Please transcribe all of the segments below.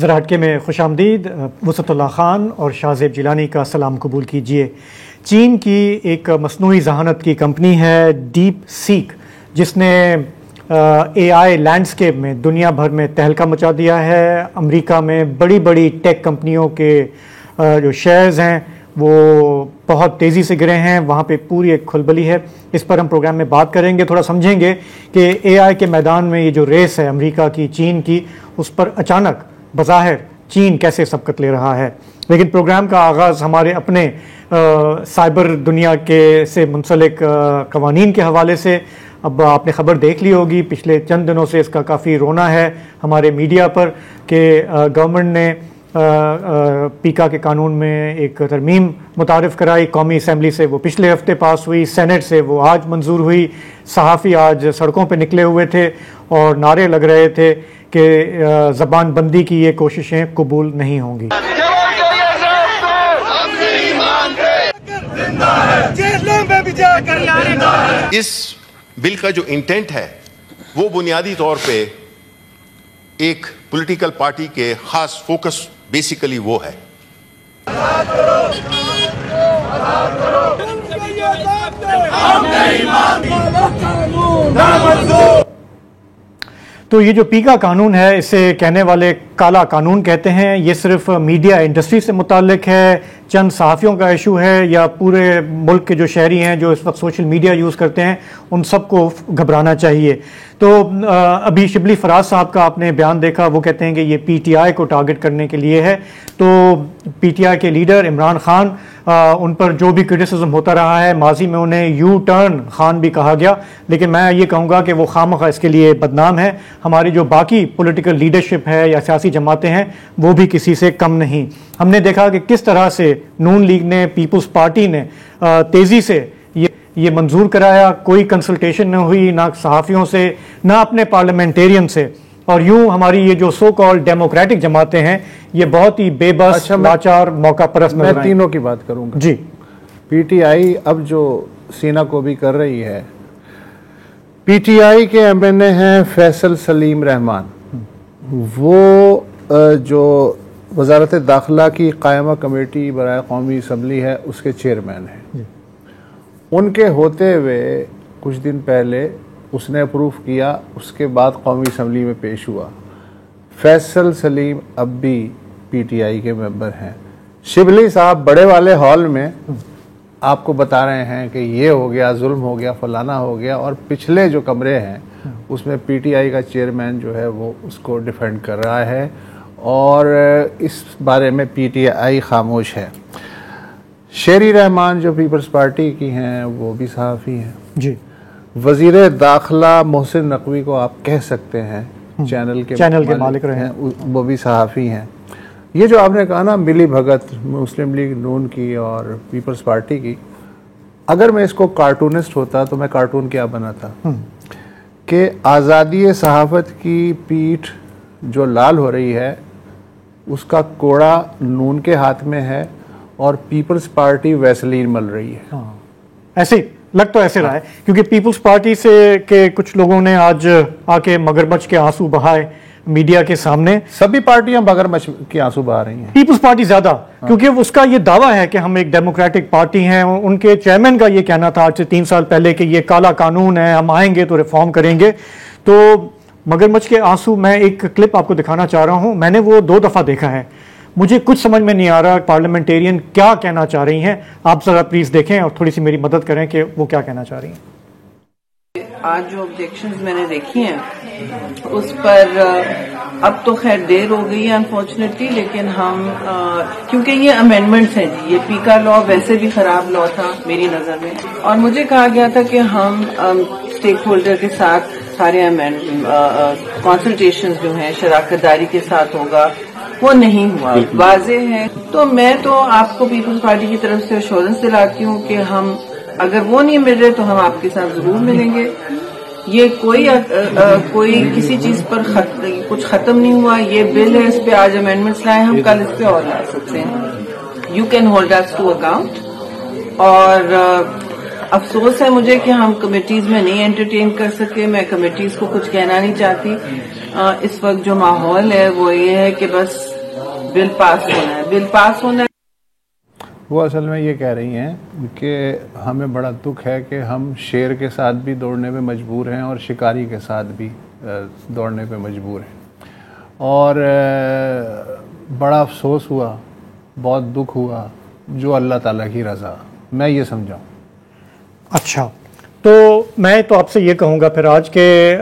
ذرا ہٹکے میں خوش آمدید. وسعت اللہ خان اور شاہ زیب جیلانی کا سلام قبول کیجیے. چین کی ایک مصنوعی ذہانت کی کمپنی ہے ڈیپ سیک، جس نے اے آئی لینڈسکیپ میں دنیا بھر میں تہلکہ مچا دیا ہے. امریکہ میں بڑی بڑی ٹیک کمپنیوں کے جو شیئرز ہیں وہ بہت تیزی سے گرے ہیں. وہاں پہ پوری ایک کھلبلی ہے. اس پر ہم پروگرام میں بات کریں گے. تھوڑا سمجھیں گے کہ اے آئی کے میدان میں یہ جو ریس ہے امریکہ کی چین کی، اس پر اچانک بظاہر چین کیسے سبقت لے رہا ہے. لیکن پروگرام کا آغاز ہمارے اپنے سائبر دنیا کے سے منسلک قوانین کے حوالے سے. اب آپ نے خبر دیکھ لی ہوگی، پچھلے چند دنوں سے اس کا کافی رونا ہے ہمارے میڈیا پر کہ گورنمنٹ نے پیکا کے قانون میں ایک ترمیم متعارف کرائی. قومی اسمبلی سے وہ پچھلے ہفتے پاس ہوئی، سینٹ سے وہ آج منظور ہوئی. صحافی آج سڑکوں پہ نکلے ہوئے تھے اور نعرے لگ رہے تھے کہ زبان بندی کی یہ کوششیں قبول نہیں ہوں گی. اس بل کا جو انٹینٹ ہے وہ بنیادی طور پہ ایک پولیٹیکل پارٹی کے خاص فوکس بیسیکلی وہ ہے. تو یہ جو پیکا قانون ہے، اسے کہنے والے کالا قانون کہتے ہیں. یہ صرف میڈیا انڈسٹری سے متعلق ہے، چند صحافیوں کا ایشو ہے، یا پورے ملک کے جو شہری ہیں جو اس وقت سوشل میڈیا یوز کرتے ہیں ان سب کو گھبرانا چاہیے؟ تو ابھی شبلی فراز صاحب کا آپ نے بیان دیکھا، وہ کہتے ہیں کہ یہ پی ٹی آئی کو ٹارگٹ کرنے کے لیے ہے. تو پی ٹی آئی کے لیڈر عمران خان، ان پر جو بھی کرٹیسزم ہوتا رہا ہے، ماضی میں انہیں یو ٹرن خان بھی کہا گیا، لیکن میں یہ کہوں گا کہ وہ خامخواہ اس کے لیے بدنام ہے. ہماری جو باقی پولیٹیکل لیڈرشپ ہے یا سیاسی جماعتیں ہیں وہ بھی کسی سے کم نہیں. ہم نے دیکھا کہ کس طرح سے نون لیگ نے، پیپلز پارٹی نے تیزی سے یہ منظور کرایا. کوئی کنسلٹیشن نہ ہوئی، نہ صحافیوں سے، نہ اپنے پارلیمنٹیرین سے. اور یوں ہماری یہ جو سو کال ڈیموکریٹک جماعتیں ہیں یہ بہت ہی بے بس، لاچار، موقع پرست نظر آئیں. میں تینوں کی بات کروں گا. جی، پی ٹی آئی اب جو سینہ کو بھی کر رہی ہے، پی ٹی آئی کے ایم این اے ہیں فیصل سلیم رحمان، وہ جو وزارت داخلہ کی قائمہ کمیٹی برائے قومی اسمبلی ہے اس کے چیئرمین ہیں. ان کے ہوتے ہوئے کچھ دن پہلے اس نے اپروف کیا، اس کے بعد قومی اسمبلی میں پیش ہوا. فیصل سلیم اب بھی پی ٹی آئی کے ممبر ہیں. شبلی صاحب بڑے والے ہال میں آپ کو بتا رہے ہیں کہ یہ ہو گیا، ظلم ہو گیا، فلانا ہو گیا، اور پچھلے جو کمرے ہیں اس میں پی ٹی آئی کا چیئرمین جو ہے وہ اس کو ڈیفینڈ کر رہا ہے، اور اس بارے میں پی ٹی آئی خاموش ہے. شیری رحمان جو پیپلز پارٹی کی ہیں وہ بھی صحافی ہیں. جی، وزیر داخلہ محسن نقوی کو آپ کہہ سکتے ہیں چینل کے مالک رہے ہیں، وہ بھی صحافی ہیں. یہ جو آپ نے کہا نا ملی بھگت مسلم لیگ نون کی اور پیپلز پارٹی کی، اگر میں اس کو کارٹونسٹ ہوتا تو میں کارٹون کیا بناتا کہ آزادی صحافت کی پیٹھ جو لال ہو رہی ہے اس کا کوڑا نون کے ہاتھ میں ہے اور پیپلز پارٹی ویسلین مل رہی ہے. ایسے لگ تو ایسے رہا ہے، کیونکہ پیپلز پارٹی سے کہ کچھ لوگوں نے آج آ کے مگرمچھ کے آنسو بہائے میڈیا کے سامنے. سبھی پارٹیاں مگرمچھ کے آنسو بہا رہی ہیں، پیپلز پارٹی زیادہ، کیونکہ اس کا یہ دعویٰ ہے کہ ہم ایک ڈیموکریٹک پارٹی ہیں. ان کے چیئرمین کا یہ کہنا تھا آج سے 3 سال پہلے کہ یہ کالا قانون ہے، ہم آئیں گے تو ریفارم کریں گے. تو مگرمچھ کے آنسو، میں ایک کلپ آپ کو دکھانا چاہ رہا ہوں. میں نے وہ 2 دفعہ دیکھا ہے. مجھے کچھ سمجھ میں نہیں آ رہا پارلیمنٹیرین کیا کہنا چاہ رہی ہیں. آپ ذرا پلیز دیکھیں اور تھوڑی سی میری مدد کریں کہ وہ کیا کہنا چاہ رہی ہیں. آج جو آبجیکشنز میں نے دیکھی ہیں اس پر اب تو خیر دیر ہو گئی ہے انفارچونیٹلی، لیکن ہم کیونکہ یہ امینڈمنٹس ہیں جی، یہ پیکا لا ویسے بھی خراب لا تھا میری نظر میں، اور مجھے کہا گیا تھا کہ ہم اسٹیک ہولڈر کے ساتھ سارے کنسلٹیشنز جو ہیں شراکت داری کے ساتھ ہوگا، وہ نہیں ہوا، واضح ہے. تو میں تو آپ کو پیپلز پارٹی کی طرف سے ایشورنس دلاتی ہوں کہ ہم اگر وہ نہیں مل رہے تو ہم آپ کے ساتھ ضرور ملیں گے. یہ کوئی کسی چیز پر کچھ ختم نہیں ہوا. یہ بل ہے، اس پہ آج امینڈمنٹس لائے، ہم کل اس پہ اور لا سکتے ہیں. You can hold us to account. اور افسوس ہے مجھے کہ ہم کمیٹیز میں نہیں انٹرٹین کر سکے. میں کمیٹیز کو کچھ کہنا نہیں چاہتی. اس وقت جو ماحول ہے وہ یہ ہے کہ بس بل پاس ہونا ہے، بل پاس ہونا ہے. وہ اصل میں یہ کہہ رہی ہیں کہ ہمیں بڑا دکھ ہے کہ ہم شیر کے ساتھ بھی دوڑنے پہ مجبور ہیں اور شکاری کے ساتھ بھی دوڑنے پہ مجبور ہیں، اور بڑا افسوس ہوا، بہت دکھ ہوا، جو اللہ تعالیٰ کی رضا، میں یہ سمجھاؤں. اچھا، تو میں تو آپ سے یہ کہوں گا پھر آج کے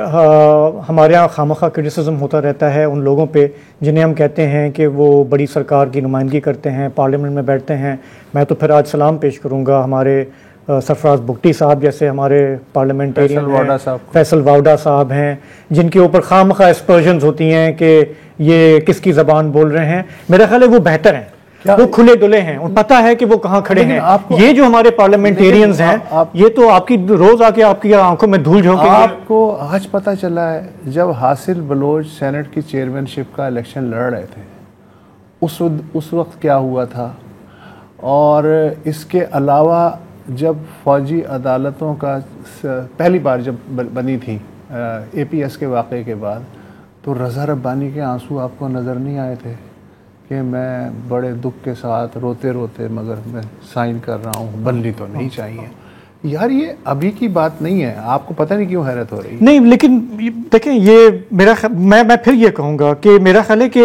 ہمارے یہاں خامخواہ کرٹیسزم ہوتا رہتا ہے ان لوگوں پہ جنہیں ہم کہتے ہیں کہ وہ بڑی سرکار کی نمائندگی کرتے ہیں، پارلیمنٹ میں بیٹھتے ہیں. میں تو پھر آج سلام پیش کروں گا ہمارے سرفراز بگٹی صاحب جیسے ہمارے پارلیمنٹیرین فیصل واوڈا صاحب ہیں، جن کے اوپر خامخواہ اسپرجنز ہوتی ہیں کہ یہ کس کی زبان بول رہے ہیں. میرا خیال ہے وہ بہتر ہیں، وہ کھلے ڈلے ہیں، ان پتہ ہے کہ وہ کہاں کھڑے ہیں. یہ جو ہمارے پارلیمنٹیرینز ہیں یہ تو آپ کی روز آ کے آپ کی آنکھوں میں دھول جھونکیں گے. آپ کو آج پتہ چلا ہے جب حاصل بلوچ سینٹ کی چیئرمین شپ کا الیکشن لڑ رہے تھے اس وقت کیا ہوا تھا، اور اس کے علاوہ جب فوجی عدالتوں کا پہلی بار جب بنی تھی اے پی ایس کے واقعے کے بعد، تو رضا ربانی کے آنسو آپ کو نظر نہیں آئے تھے کہ میں بڑے دکھ کے ساتھ روتے روتے مگر میں سائن کر رہا ہوں، بننی تو نہیں چاہیے. یار یہ ابھی کی بات نہیں ہے، آپ کو پتہ نہیں کیوں حیرت ہو رہی ہے. نہیں لیکن دیکھیں یہ میرا میں پھر یہ کہوں گا کہ میرا خیال ہے کہ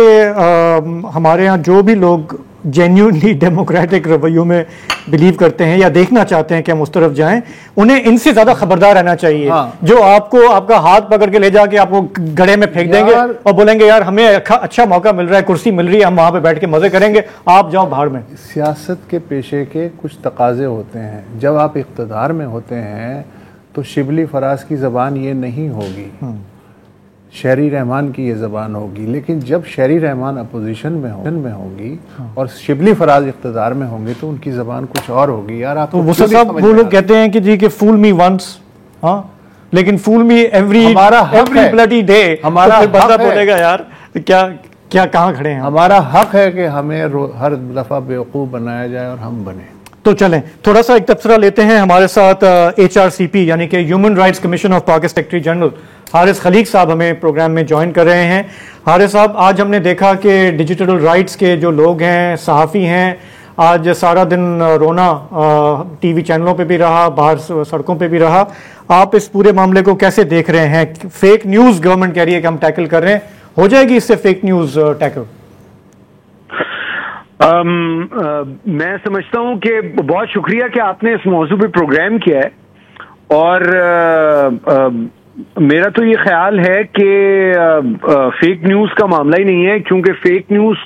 ہمارے ہاں جو بھی لوگ جینیونلی ڈیموکریٹک رویوں میں بلیو کرتے ہیں یا دیکھنا چاہتے ہیں کہ ہم اس طرف جائیں، انہیں ان سے زیادہ خبردار رہنا چاہیے. جو آپ کو آپ کا ہاتھ پکڑ کے لے جا کے آپ کو گڑھے میں پھینک دیں گے اور بولیں گے یار ہمیں اچھا موقع مل رہا ہے، کرسی مل رہی ہے، ہم وہاں پہ بیٹھ کے مزے کریں گے، آپ جاؤ بھاڑ میں. سیاست کے پیشے کے کچھ تقاضے ہوتے ہیں. جب آپ اقتدار میں ہوتے ہیں تو شبلی فراز کی زبان یہ نہیں ہوگی، شہری رحمان کی یہ زبان ہوگی. لیکن جب شہری رحمان اپوزیشن میں ہوگی اور شبلی فراز اقتدار میں ہوں گے تو ان کی زبان کچھ اور ہوگی. یار آپ تو صاحب وہ لوگ کہتے ہیں کہ جی کہ فول می ونس ہاں لیکن فول می ایوری بلڈی ڈے. ہمارا بندہ بولے گا یار کیا کہاں کھڑے ہیں. ہمارا حق ہے کہ ہمیں ہر دفعہ بیوقوف بنایا جائے اور ہم بنیں. تو چلیں تھوڑا سا ایک تبصرہ لیتے ہیں. ہمارے ساتھ HRCP یعنی کہ human rights commission of Pakistan secretary general Haris Khaliq صاحب ہمیں پروگرام میں جوائن کر رہے ہیں. حارث صاحب، آج ہم نے دیکھا کہ ڈیجیٹل رائٹس کے جو لوگ ہیں، صحافی ہیں، آج سارا دن رونا ٹی وی چینلوں پہ بھی رہا، باہر سڑکوں پہ بھی رہا. آپ اس پورے معاملے کو کیسے دیکھ رہے ہیں؟ فیک نیوز گورنمنٹ کہہ رہی ہے کہ ہم ٹیکل کر رہے ہیں، ہو جائے گی اس سے فیک نیوز ٹیکل؟ میں سمجھتا ہوں کہ بہت شکریہ کہ آپ نے اس موضوع پہ پروگرام کیا ہے، اور میرا تو یہ خیال ہے کہ فیک نیوز کا معاملہ ہی نہیں ہے، کیونکہ فیک نیوز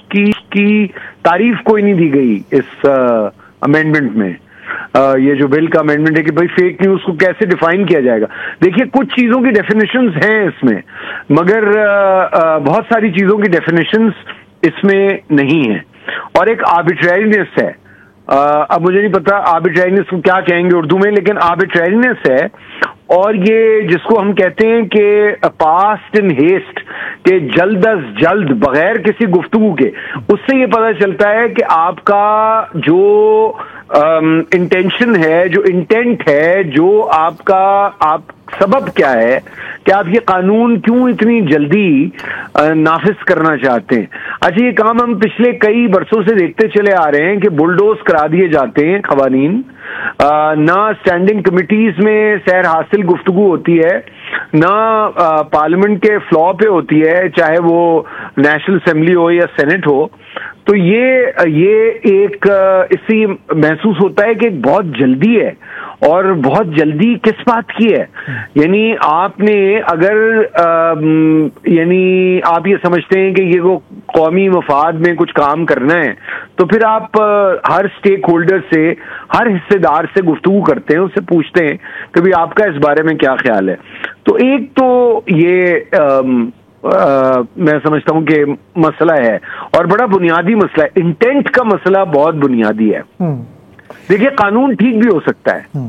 کی تعریف کوئی نہیں دی گئی اس امینڈمنٹ میں. یہ جو بل کا امینڈمنٹ ہے کہ بھائی فیک نیوز کو کیسے ڈیفائن کیا جائے گا. دیکھیے کچھ چیزوں کی ڈیفینیشنز ہیں اس میں، مگر بہت ساری چیزوں کی ڈیفینیشنز اس میں نہیں ہیں، اور ایک آربیٹرینس ہے. اب مجھے نہیں پتا آربیٹرینس کو کیا کہیں گے اردو میں، لیکن آربیٹرینس ہے. اور یہ جس کو ہم کہتے ہیں کہ پاسٹ ان ہیسٹ، کہ جلد از جلد بغیر کسی گفتگو کے، اس سے یہ پتہ چلتا ہے کہ آپ کا جو انٹینشن ہے، جو انٹینٹ ہے، جو آپ سبب کیا ہے کہ آپ یہ قانون کیوں اتنی جلدی نافذ کرنا چاہتے ہیں. اچھا یہ کام ہم پچھلے کئی برسوں سے دیکھتے چلے آ رہے ہیں کہ بلڈوز کرا دیے جاتے ہیں قوانین، نہ اسٹینڈنگ کمیٹیز میں سیر حاصل گفتگو ہوتی ہے، نہ پارلیمنٹ کے فلور پہ ہوتی ہے، چاہے وہ نیشنل اسمبلی ہو یا سینٹ ہو. تو یہ ایک اس سے محسوس ہوتا ہے کہ بہت جلدی ہے، اور بہت جلدی کس بات کی ہے. یعنی آپ نے اگر یعنی آپ یہ سمجھتے ہیں کہ یہ وہ قومی مفاد میں کچھ کام کرنا ہے، تو پھر آپ ہر اسٹیک ہولڈر سے، ہر حصے دار سے گفتگو کرتے ہیں، اس سے پوچھتے ہیں کہ بھی آپ کا اس بارے میں کیا خیال ہے. تو ایک تو یہ میں سمجھتا ہوں کہ مسئلہ ہے، اور بڑا بنیادی مسئلہ ہے. انٹینٹ کا مسئلہ بہت بنیادی ہے. دیکھیے قانون ٹھیک بھی ہو سکتا ہے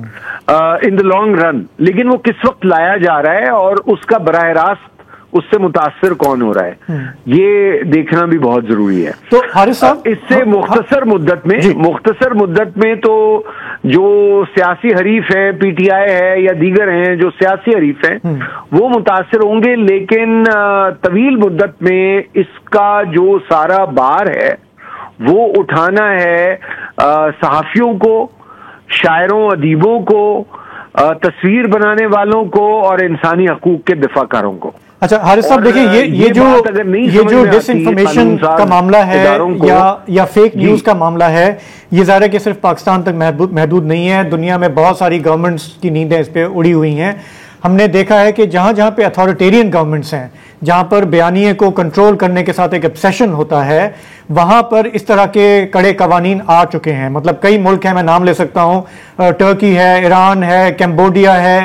ان دا لانگ رن، لیکن وہ کس وقت لایا جا رہا ہے اور اس کا براہ راست اس سے متاثر کون ہو رہا ہے، یہ دیکھنا بھی بہت ضروری ہے. تو حارث صاحب اس سے مختصر مدت میں تو جو سیاسی حریف ہیں، پی ٹی آئی ہے یا دیگر ہیں جو سیاسی حریف ہیں، وہ متاثر ہوں گے، لیکن طویل مدت میں اس کا جو سارا بار ہے وہ اٹھانا ہے صحافیوں کو، شاعروں، ادیبوں کو، تصویر بنانے والوں کو اور انسانی حقوق کے دفاع کاروں کو. اچھا حارث صاحب دیکھیں، یہ جو ڈس انفارمیشن کا معاملہ ہے یا فیک نیوز کا معاملہ ہے، یہ ظاہر ہے کہ صرف پاکستان تک محدود نہیں ہے. دنیا میں بہت ساری گورنمنٹس کی نیندیں اس پہ اڑی ہوئی ہیں. ہم نے دیکھا ہے کہ جہاں جہاں پہ اتھارٹیرین گورنمنٹس ہیں، جہاں پر بیانیے کو کنٹرول کرنے کے ساتھ ایک obsession ہوتا ہے، وہاں پر اس طرح کے کڑے قوانین آ چکے ہیں. مطلب کئی ملک ہیں، میں نام لے سکتا ہوں، ٹرکی ہے، ایران ہے، کمبوڈیا ہے،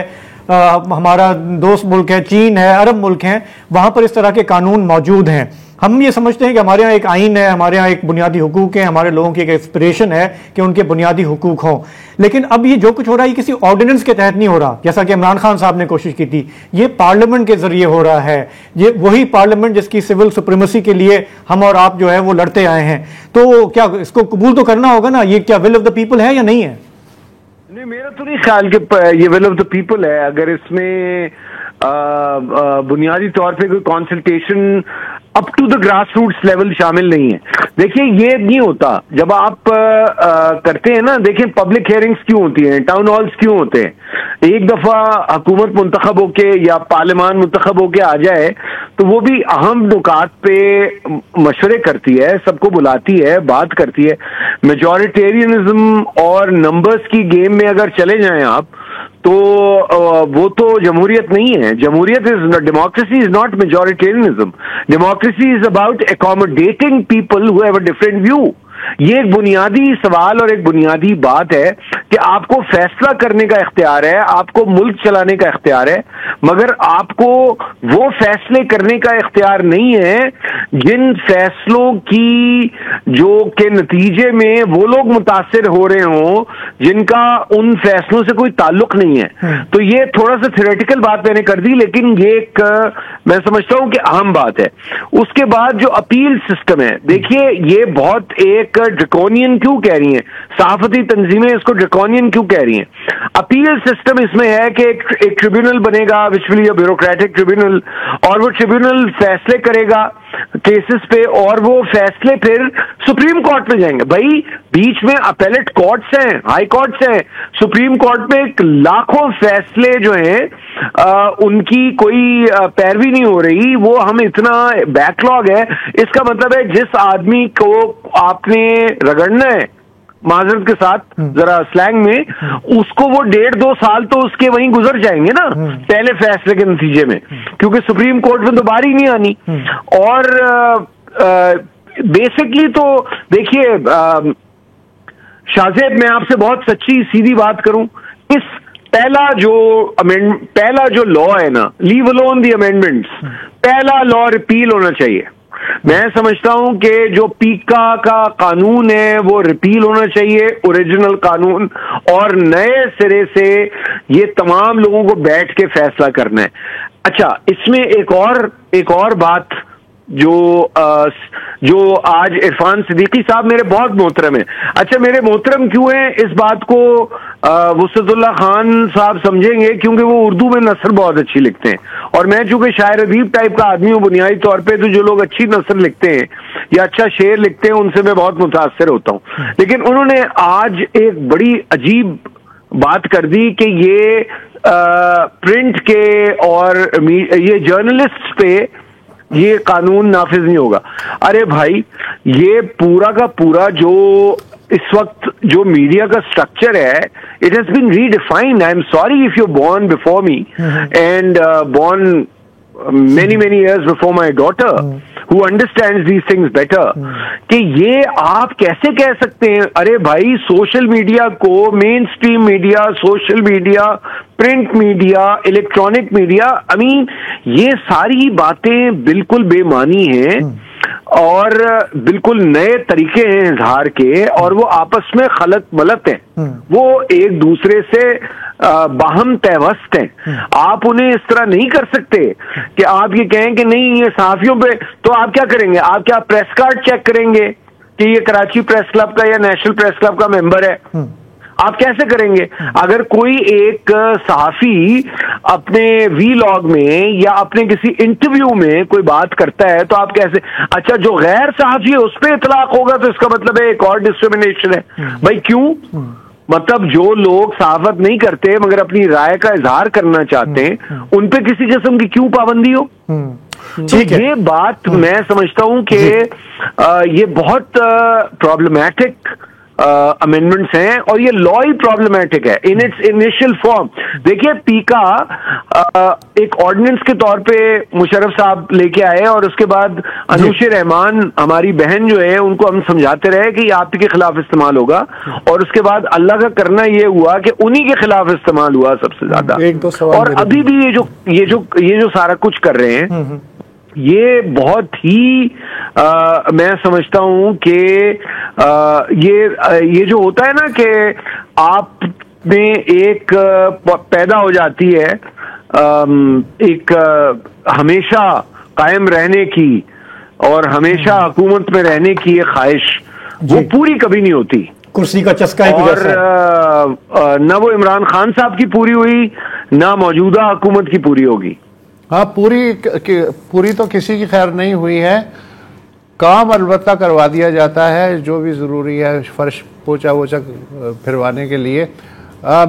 ہمارا دوست ملک ہے چین ہے، عرب ملک ہیں، وہاں پر اس طرح کے قانون موجود ہیں. ہم یہ سمجھتے ہیں کہ ہمارے ہاں ایک آئین ہے، ہمارے ہاں ایک بنیادی حقوق ہیں، ہمارے لوگوں کی ایک اسپریشن ہے کہ ان کے بنیادی حقوق ہوں. لیکن اب یہ جو کچھ ہو رہا ہے یہ کسی آرڈیننس کے تحت نہیں ہو رہا، جیسا کہ عمران خان صاحب نے کوشش کی تھی. یہ پارلیمنٹ کے ذریعے ہو رہا ہے. یہ وہی پارلیمنٹ جس کی سول سپریمیسی کے لیے ہم اور آپ جو ہے وہ لڑتے آئے ہیں. تو کیا اس کو قبول تو کرنا ہوگا نا؟ یہ کیا ول آف دا پیپل ہے یا نہیں ہے؟ نہیں، میرا تو نہیں خیال کہ یہ ول آف دا پیپل ہے. اگر اس میں بنیادی طور پہ کوئی consultation up to the grass roots level شامل نہیں ہے. دیکھیے یہ نہیں ہوتا جب آپ کرتے ہیں نا. دیکھیں پبلک ہیئرنگز کیوں ہوتی ہیں، ٹاؤن ہالز کیوں ہوتے ہیں. ایک دفعہ حکومت منتخب ہو کے یا پارلیمان منتخب ہو کے آ جائے تو وہ بھی اہم نکات پہ مشورے کرتی ہے، سب کو بلاتی ہے، بات کرتی ہے. میجورٹیرینزم اور نمبرز کی گیم میں اگر چلے جائیں آپ تو وہ تو جمہوریت نہیں ہے. جمہوریت democracy is not majoritarianism. Democracy is about accommodating people who have a different view. یہ ایک بنیادی سوال اور ایک بنیادی بات ہے کہ آپ کو فیصلہ کرنے کا اختیار ہے، آپ کو ملک چلانے کا اختیار ہے، مگر آپ کو وہ فیصلے کرنے کا اختیار نہیں ہے جن فیصلوں کی جو کے نتیجے میں وہ لوگ متاثر ہو رہے ہوں جن کا ان فیصلوں سے کوئی تعلق نہیں ہے. تو یہ تھوڑا سا تھیوریٹیکل بات میں نے کر دی، لیکن یہ ایک میں سمجھتا ہوں کہ اہم بات ہے. اس کے بعد جو اپیل سسٹم ہے، دیکھیے یہ بہت ایک ڈریکونین کیوں کہہ رہی ہیں صحافتی تنظیمیں، اس کو ڈریکونین کیوں کہہ رہی ہیں؟ اپیل سسٹم اس میں ہے کہ ایک ٹریبیونل بنے گا which will be a bureaucratic tribunal, اور وہ ٹریبیونل فیصلے کرے گا کیسز پہ، اور وہ فیصلے پھر سپریم کورٹ میں جائیں گے. بھائی بیچ میں اپیلیٹ کورٹس ہیں، ہائی کورٹس ہیں، سپریم کورٹ میں لاکھوں فیصلے جو ہیں ان کی کوئی پیروی نہیں ہو رہی. وہ ہم اتنا بیک لاگ ہے. اس کا مطلب ہے جس آدمی کو آپ نے رگڑنا ہے، معذرت کے ساتھ ذرا سلینگ میں، اس کو وہ 1.5-2 سال تو اس کے وہیں گزر جائیں گے نا پہلے فیصلے کے نتیجے میں، کیونکہ سپریم کورٹ میں تو باری نہیں آنی. اور بیسکلی تو دیکھیے شاہ زیب، میں آپ سے بہت سچی سیدھی بات کروں، اس پہلا جو لا ہے نا، لیو الون دی امینڈمنٹس، پہلا لا ریپیل ہونا چاہیے. میں سمجھتا ہوں کہ جو پیکا کا قانون ہے وہ ریپیل ہونا چاہیے، اوریجنل قانون، اور نئے سرے سے یہ تمام لوگوں کو بیٹھ کے فیصلہ کرنا ہے. اچھا، اس میں ایک اور بات جو آج عرفان صدیقی صاحب میرے بہت محترم ہیں. اچھا، میرے محترم کیوں ہیں؟ اس بات کو وسعت اللہ خان صاحب سمجھیں گے، کیونکہ وہ اردو میں نثر بہت اچھی لکھتے ہیں، اور میں چونکہ شاعر ادیب ٹائپ کا آدمی ہوں بنیادی طور پہ، تو جو لوگ اچھی نثر لکھتے ہیں یا اچھا شعر لکھتے ہیں ان سے میں بہت متاثر ہوتا ہوں. لیکن انہوں نے آج ایک بڑی عجیب بات کر دی کہ یہ پرنٹ کے اور یہ جرنلسٹ پہ یہ قانون نافذ نہیں ہوگا. ارے بھائی، یہ پورا کا پورا جو اس وقت جو میڈیا کا اسٹرکچر ہے، it has been redefined. I am sorry if you born before me and born many years before my daughter who understands these things better, کہ یہ آپ کیسے کہہ سکتے ہیں؟ ارے بھائی، سوشل میڈیا کو، mainstream media, social media, print media, electronic media, یہ ساری باتیں بالکل بے معنی ہیں اور بالکل نئے طریقے ہیں اظہار کے، اور وہ آپس میں خلط ملط ہیں. وہ ایک دوسرے سے باہم پیوست ہیں. آپ انہیں اس طرح نہیں کر سکتے کہ آپ یہ کہیں کہ نہیں یہ صحافیوں پہ. تو آپ کیا کریں گے؟ آپ کیا پریس کارڈ چیک کریں گے کہ یہ کراچی پریس کلب کا یا نیشنل پریس کلب کا ممبر ہے؟ آپ کیسے کریں گے؟ اگر کوئی ایک صحافی اپنے وی لاگ میں یا اپنے کسی انٹرویو میں کوئی بات کرتا ہے تو آپ کیسے؟ اچھا جو غیر صحافی ہے اس پہ اطلاق ہوگا تو اس کا مطلب ہے ایک اور ڈسکریمنیشن ہے. بھائی کیوں؟ مطلب جو لوگ صحافت نہیں کرتے مگر اپنی رائے کا اظہار کرنا چاہتے ہیں ان پہ کسی قسم کی کیوں پابندی ہو؟ تو یہ بات میں سمجھتا ہوں کہ یہ بہت پرابلمیٹک امینڈمنٹس ہیں اور یہ لا ہی پرابلمیٹک ہے ان اٹس انیشل فارم. دیکھیے پیکا ایک آرڈیننس کے طور پہ مشرف صاحب لے کے آئے اور اس کے بعد انوش رحمان ہماری بہن جو ہے ان کو ہم سمجھاتے رہے کہ یہ آپ کے خلاف استعمال ہوگا اور اس کے بعد اللہ کا کرنا یہ ہوا کہ انہی کے خلاف استعمال ہوا سب سے زیادہ. اور ابھی بھی یہ جو سارا کچھ کر رہے ہیں یہ بہت ہی میں سمجھتا ہوں کہ یہ جو ہوتا ہے نا کہ آپ میں ایک پیدا ہو جاتی ہے ایک ہمیشہ قائم رہنے کی اور ہمیشہ حکومت میں رہنے کی ایک خواہش وہ پوری کبھی نہیں ہوتی. کرسی کا چسکا اور نہ وہ عمران خان صاحب کی پوری ہوئی نہ موجودہ حکومت کی پوری ہوگی. ہاں پوری تو کسی کی خیر نہیں ہوئی ہے. کام البتہ کروا دیا جاتا ہے جو بھی ضروری ہے فرش پوچھا ووچا پھروانے کے لیے.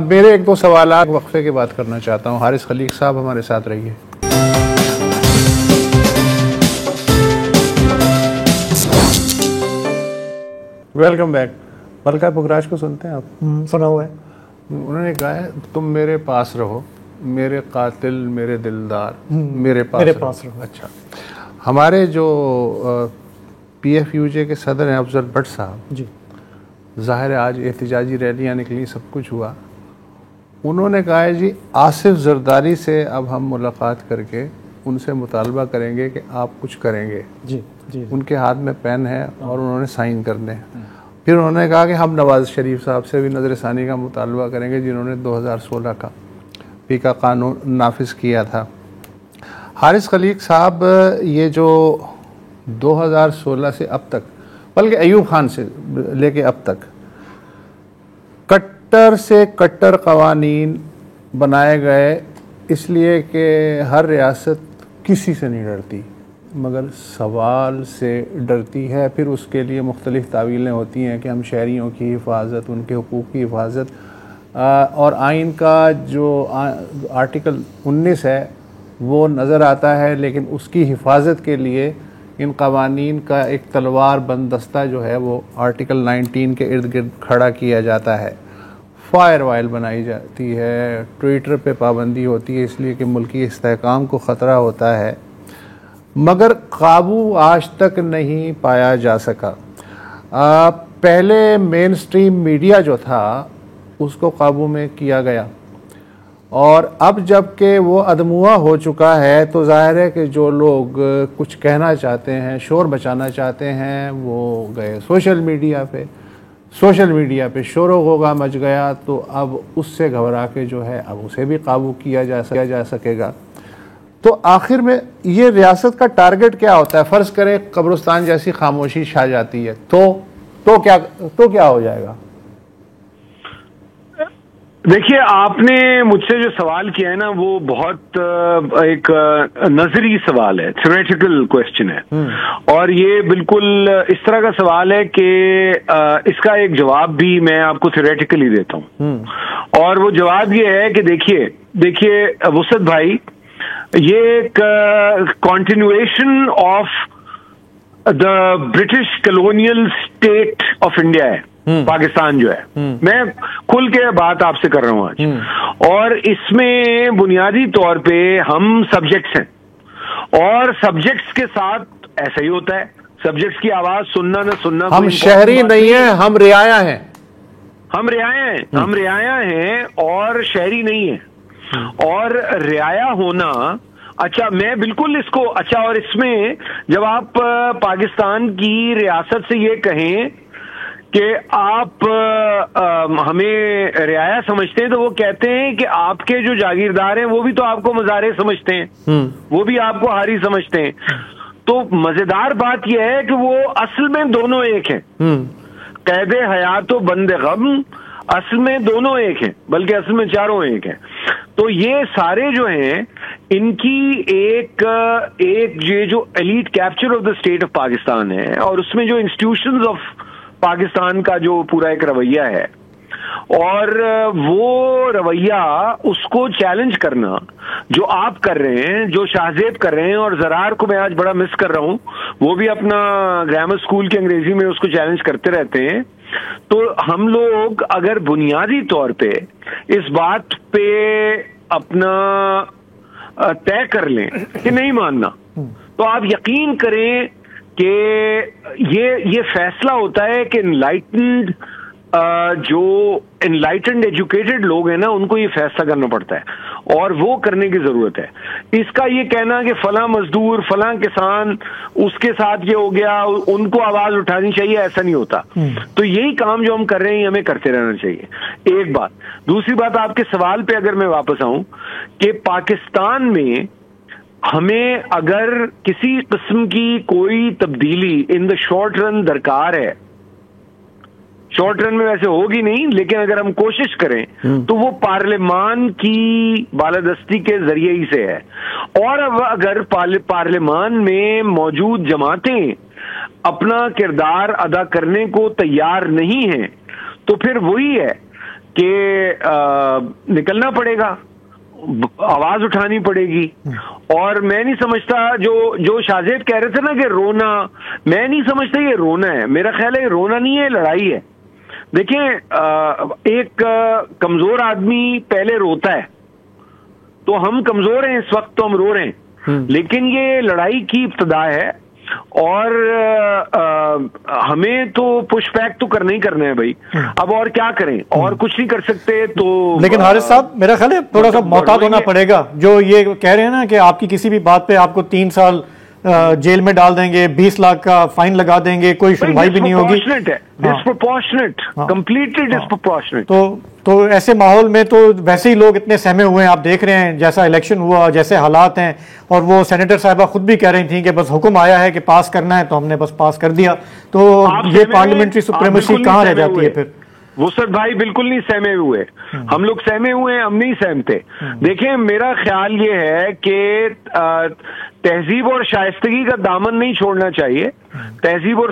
میرے ایک دو سوالات وقفے کے بات کرنا چاہتا ہوں. حارث خلیق صاحب ہمارے ساتھ رہیے. Welcome back. ملکہ پگراج کو سنتے ہیں آپ؟ سنا ہوا ہے. انہوں نے کہا ہے تم میرے پاس رہو میرے قاتل میرے دلدار میرے پاس رہو. اچھا ہمارے جو پی ایف یو جے کے صدر ہیں افضل بٹ صاحب جی ظاہر ہے آج احتجاجی ریلیاں نکلی سب کچھ ہوا. انہوں نے کہا ہے جی آصف زرداری سے اب ہم ملاقات کر کے ان سے مطالبہ کریں گے کہ آپ کچھ کریں گے. جی جی ان کے ہاتھ میں پین ہے اور انہوں نے سائن کرنے. پھر انہوں نے کہا کہ ہم نواز شریف صاحب سے بھی نظر ثانی کا مطالبہ کریں گے جنہوں نے 2016 کا پیکا قانون نافذ کیا تھا. حارث خلیق صاحب یہ جو 2016 سے اب تک بلکہ ایوب خان سے لے کے اب تک کٹر سے کٹر قوانین بنائے گئے اس لیے کہ ہر ریاست کسی سے نہیں ڈرتی مگر سوال سے ڈرتی ہے. پھر اس کے لیے مختلف تعویلیں ہوتی ہیں کہ ہم شہریوں کی حفاظت ان کے حقوق کی حفاظت اور آئین کا جو آرٹیکل 19 ہے وہ نظر آتا ہے لیکن اس کی حفاظت کے لیے ان قوانین کا ایک تلوار بند دستہ جو ہے وہ آرٹیکل 19 کے ارد گرد کھڑا کیا جاتا ہے. فائر وائل بنائی جاتی ہے, ٹویٹر پہ پابندی ہوتی ہے اس لیے کہ ملکی استحکام کو خطرہ ہوتا ہے مگر قابو آج تک نہیں پایا جا سکا. پہلے مین سٹریم میڈیا جو تھا اس کو قابو میں کیا گیا اور اب جب کہ وہ ادموا ہو چکا ہے تو ظاہر ہے کہ جو لوگ کچھ کہنا چاہتے ہیں شور بچانا چاہتے ہیں وہ گئے سوشل میڈیا پہ شور و غوغا مچ گیا تو اب اس سے گھبرا کے جو ہے اب اسے بھی قابو کیا جا سکے گا. تو آخر میں یہ ریاست کا ٹارگٹ کیا ہوتا ہے؟ فرض کریں قبرستان جیسی خاموشی چھا جاتی ہے تو کیا ہو جائے گا؟ دیکھیے آپ نے مجھ سے جو سوال کیا ہے نا وہ بہت ایک نظری سوال ہے, تھیوریٹیکل کویسچن ہے اور یہ بالکل اس طرح کا سوال ہے کہ اس کا ایک جواب بھی میں آپ کو تھیوریٹیکلی دیتا ہوں اور وہ جواب یہ ہے کہ دیکھیے وسعت بھائی یہ ایک continuation of the British colonial state of India ہے. پاکستان جو ہے میں کھل کے بات آپ سے کر رہا ہوں آج اور اس میں بنیادی طور پہ ہم سبجیکٹس ہیں اور سبجیکٹس کے ساتھ ایسا ہی ہوتا ہے. سبجیکٹس کی آواز سننا نہ سننا, ہم شہری نہیں ہیں ہم رعایا ہیں اور شہری نہیں ہیں. اور رعایا ہونا اچھا میں بالکل اس کو اچھا اور اس میں جب آپ پاکستان کی ریاست سے یہ کہیں کہ آپ ہمیں رعایا سمجھتے ہیں تو وہ کہتے ہیں کہ آپ کے جو جاگیردار ہیں وہ بھی تو آپ کو مزارع سمجھتے ہیں، وہ بھی آپ کو حاری سمجھتے ہیں. تو مزیدار بات یہ ہے کہ وہ اصل میں دونوں ایک ہیں، قید حیات و بند غم اصل میں دونوں ایک ہیں، بلکہ اصل میں چاروں ایک ہیں. تو یہ سارے جو ہیں ان کی ایک یہ جو elite capture of the state of Pakistan ہے، اور اس میں جو انسٹیٹیوشنز آف پاکستان کا جو پورا ایک رویہ ہے، اور وہ رویہ اس کو چیلنج کرنا جو آپ کر رہے ہیں، جو شاہزیب کر رہے ہیں، اور زرار کو میں آج بڑا مس کر رہا ہوں، وہ بھی اپنا گرامر اسکول کی انگریزی میں اس کو چیلنج کرتے رہتے ہیں. تو ہم لوگ اگر بنیادی طور پہ اس بات پہ اپنا طے کر لیں کہ نہیں ماننا، تو آپ یقین کریں کہ یہ فیصلہ ہوتا ہے کہ جو انلائٹنڈ ایجوکیٹڈ لوگ ہیں نا، ان کو یہ فیصلہ کرنا پڑتا ہے، اور وہ کرنے کی ضرورت ہے. اس کا یہ کہنا کہ فلاں مزدور فلاں کسان اس کے ساتھ یہ ہو گیا، ان کو آواز اٹھانی چاہیے، ایسا نہیں ہوتا. تو یہی کام جو ہم کر رہے ہیں ہمیں کرتے رہنا چاہیے. ایک بات. دوسری بات، آپ کے سوال پہ اگر میں واپس آؤں کہ پاکستان میں ہمیں اگر کسی قسم کی کوئی تبدیلی ان دا شارٹ رن درکار ہے، شارٹ رن میں ویسے ہوگی نہیں، لیکن اگر ہم کوشش کریں تو وہ پارلیمان کی بالادستی کے ذریعے ہی سے ہے. اور اب اگر پارلیمان میں موجود جماعتیں اپنا کردار ادا کرنے کو تیار نہیں ہیں تو پھر وہی ہے کہ نکلنا پڑے گا، آواز اٹھانی پڑے گی. اور میں نہیں سمجھتا جو شاہزیب کہہ رہے تھے نا کہ رونا، میں نہیں سمجھتا یہ رونا ہے. میرا خیال ہے یہ رونا نہیں ہے، لڑائی ہے. دیکھیں، ایک کمزور آدمی پہلے روتا ہے، تو ہم کمزور ہیں اس وقت تو ہم رو رہے ہیں، لیکن یہ لڑائی کی ابتدا ہے، اور ہمیں تو پش بیک تو کرنا ہی کرنا ہے بھائی. اب اور کیا کریں، اور کچھ نہیں کر سکتے. تو لیکن حارث صاحب، میرا خیال ہے تھوڑا سا محتاط ہونا پڑے گا. جو یہ کہہ رہے ہیں نا کہ آپ کی کسی بھی بات پہ آپ کو 3 سال جیل میں ڈال دیں گے، 20 لاکھ کا فائن لگا دیں گے، کوئی سنوائی بھی نہیں ہوگی. Disproportionate, completely disproportionate. تو ایسے ماحول میں تو ویسے ہی لوگ اتنے سہمے ہوئے ہیں، آپ دیکھ رہے ہیں جیسا الیکشن ہوا، جیسے حالات ہیں. اور وہ سینیٹر صاحبہ خود بھی کہہ رہی تھیں کہ بس حکم آیا ہے کہ پاس کرنا ہے تو ہم نے بس پاس کر دیا. تو یہ پارلیمنٹری سپریمیسی کہاں رہ جاتی ہے پھر؟ وسعت بھائی بالکل نہیں سہمے ہوئے، ہم لوگ سہمے ہوئے ہیں، ہم نہیں سہمتے. دیکھیں، میرا خیال یہ ہے کہ تہذیب اور شائستگی کا دامن نہیں چھوڑنا چاہیے. تہذیب اور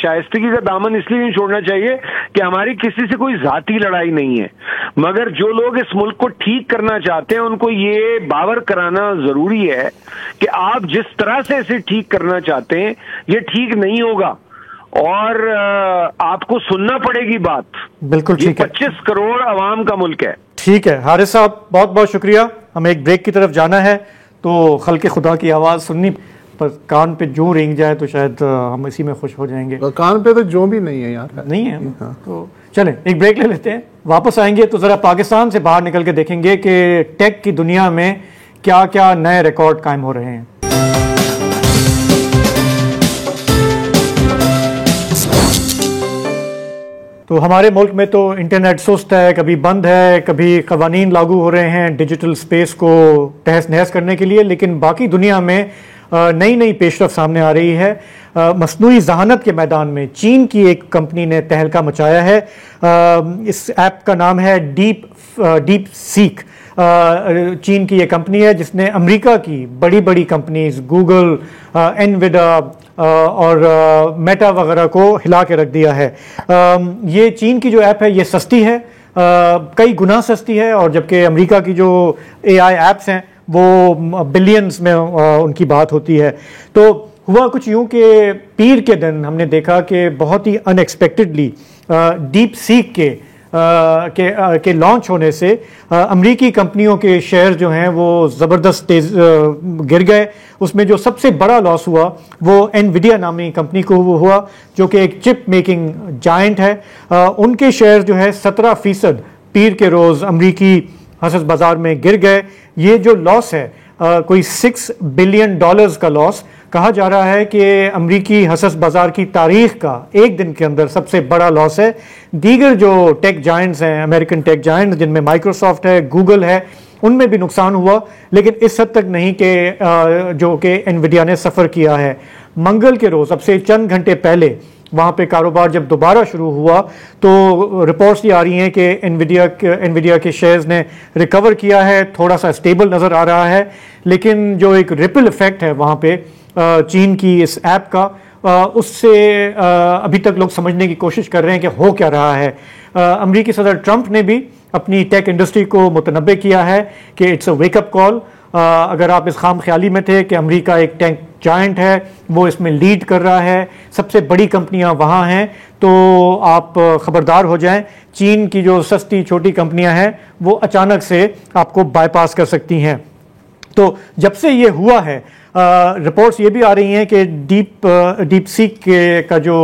شائستگی کا دامن اس لیے نہیں چھوڑنا چاہیے کہ ہماری کسی سے کوئی ذاتی لڑائی نہیں ہے، مگر جو لوگ اس ملک کو ٹھیک کرنا چاہتے ہیں ان کو یہ باور کرانا ضروری ہے کہ آپ جس طرح سے اسے ٹھیک کرنا چاہتے ہیں یہ ٹھیک نہیں ہوگا، اور آپ کو سننا پڑے گی بات. بالکل ٹھیک ہے. 25 کروڑ عوام کا ملک ہے. ٹھیک ہے حارث صاحب، بہت بہت شکریہ. ہمیں ایک بریک کی طرف جانا ہے، تو خلق خدا کی آواز سننی پر کان پہ جو رینگ جائے تو شاید ہم اسی میں خوش ہو جائیں گے. کان پہ تو جو بھی نہیں ہے یار، نہیں ہے. تو چلیں ایک بریک لے لیتے ہیں، واپس آئیں گے تو ذرا پاکستان سے باہر نکل کے دیکھیں گے کہ ٹیک کی دنیا میں کیا کیا نئے ریکارڈ قائم ہو رہے ہیں. تو ہمارے ملک میں تو انٹرنیٹ سست ہے، کبھی بند ہے، کبھی قوانین لاگو ہو رہے ہیں ڈیجیٹل سپیس کو تہس نہس کرنے کے لیے، لیکن باقی دنیا میں نئی پیش رفت سامنے آ رہی ہے. مصنوعی ذہانت کے میدان میں چین کی ایک کمپنی نے تہلکہ مچایا ہے. اس ایپ کا نام ہے ڈیپ سیک. چین کی یہ کمپنی ہے جس نے امریکہ کی بڑی کمپنیز گوگل، انویڈا اور میٹا وغیرہ کو ہلا کے رکھ دیا ہے. یہ چین کی جو ایپ ہے یہ سستی ہے، کئی گنا سستی ہے، اور جبکہ امریکہ کی جو اے آئی ایپس ہیں وہ بلینز میں ان کی بات ہوتی ہے. تو ہوا کچھ یوں کہ پیر کے دن ہم نے دیکھا کہ بہت ہی ان ایکسپیکٹڈلی ڈیپ سیک کے لانچ ہونے سے امریکی کمپنیوں کے شیئر جو ہیں وہ زبردست گر گئے. اس میں جو سب سے بڑا لاس ہوا وہ انویڈیا نامی کمپنی کو ہوا، جو کہ ایک چپ میکنگ جائنٹ ہے. ان کے شیئر جو ہے 17% پیر کے روز امریکی حسب بازار میں گر گئے. یہ جو لاس ہے کوئی $6 بلین کا لاس کہا جا رہا ہے کہ امریکی حصص بازار کی تاریخ کا ایک دن کے اندر سب سے بڑا لاس ہے. دیگر جو ٹیک جائنٹس ہیں، امریکن ٹیک جائنٹس جن میں مائکروسافٹ ہے، گوگل ہے، ان میں بھی نقصان ہوا، لیکن اس حد تک نہیں کہ جو کہ انویڈیا نے سفر کیا ہے. منگل کے روز اب سے چند گھنٹے پہلے وہاں پہ کاروبار جب دوبارہ شروع ہوا تو رپورٹس یہ آ رہی ہیں کہ انویڈیا کے شیئرز نے ریکور کیا ہے، تھوڑا سا اسٹیبل نظر آ رہا ہے. لیکن جو ایک ریپل ایفیکٹ ہے وہاں پہ چین کی اس ایپ کا، اس سے ابھی تک لوگ سمجھنے کی کوشش کر رہے ہیں کہ ہو کیا رہا ہے. امریکی صدر ٹرمپ نے بھی اپنی ٹیک انڈسٹری کو متنبع کیا ہے کہ اٹس اے ویک اپ کال. اگر آپ اس خام خیالی میں تھے کہ امریکہ ایک ٹیک جائنٹ ہے، وہ اس میں لیڈ کر رہا ہے، سب سے بڑی کمپنیاں وہاں ہیں، تو آپ خبردار ہو جائیں. چین کی جو سستی چھوٹی کمپنیاں ہیں وہ اچانک سے آپ کو بائی پاس کر سکتی ہیں. تو جب سے یہ ہوا ہے، رپورٹس یہ بھی آ رہی ہیں کہ ڈیپ سیک کا جو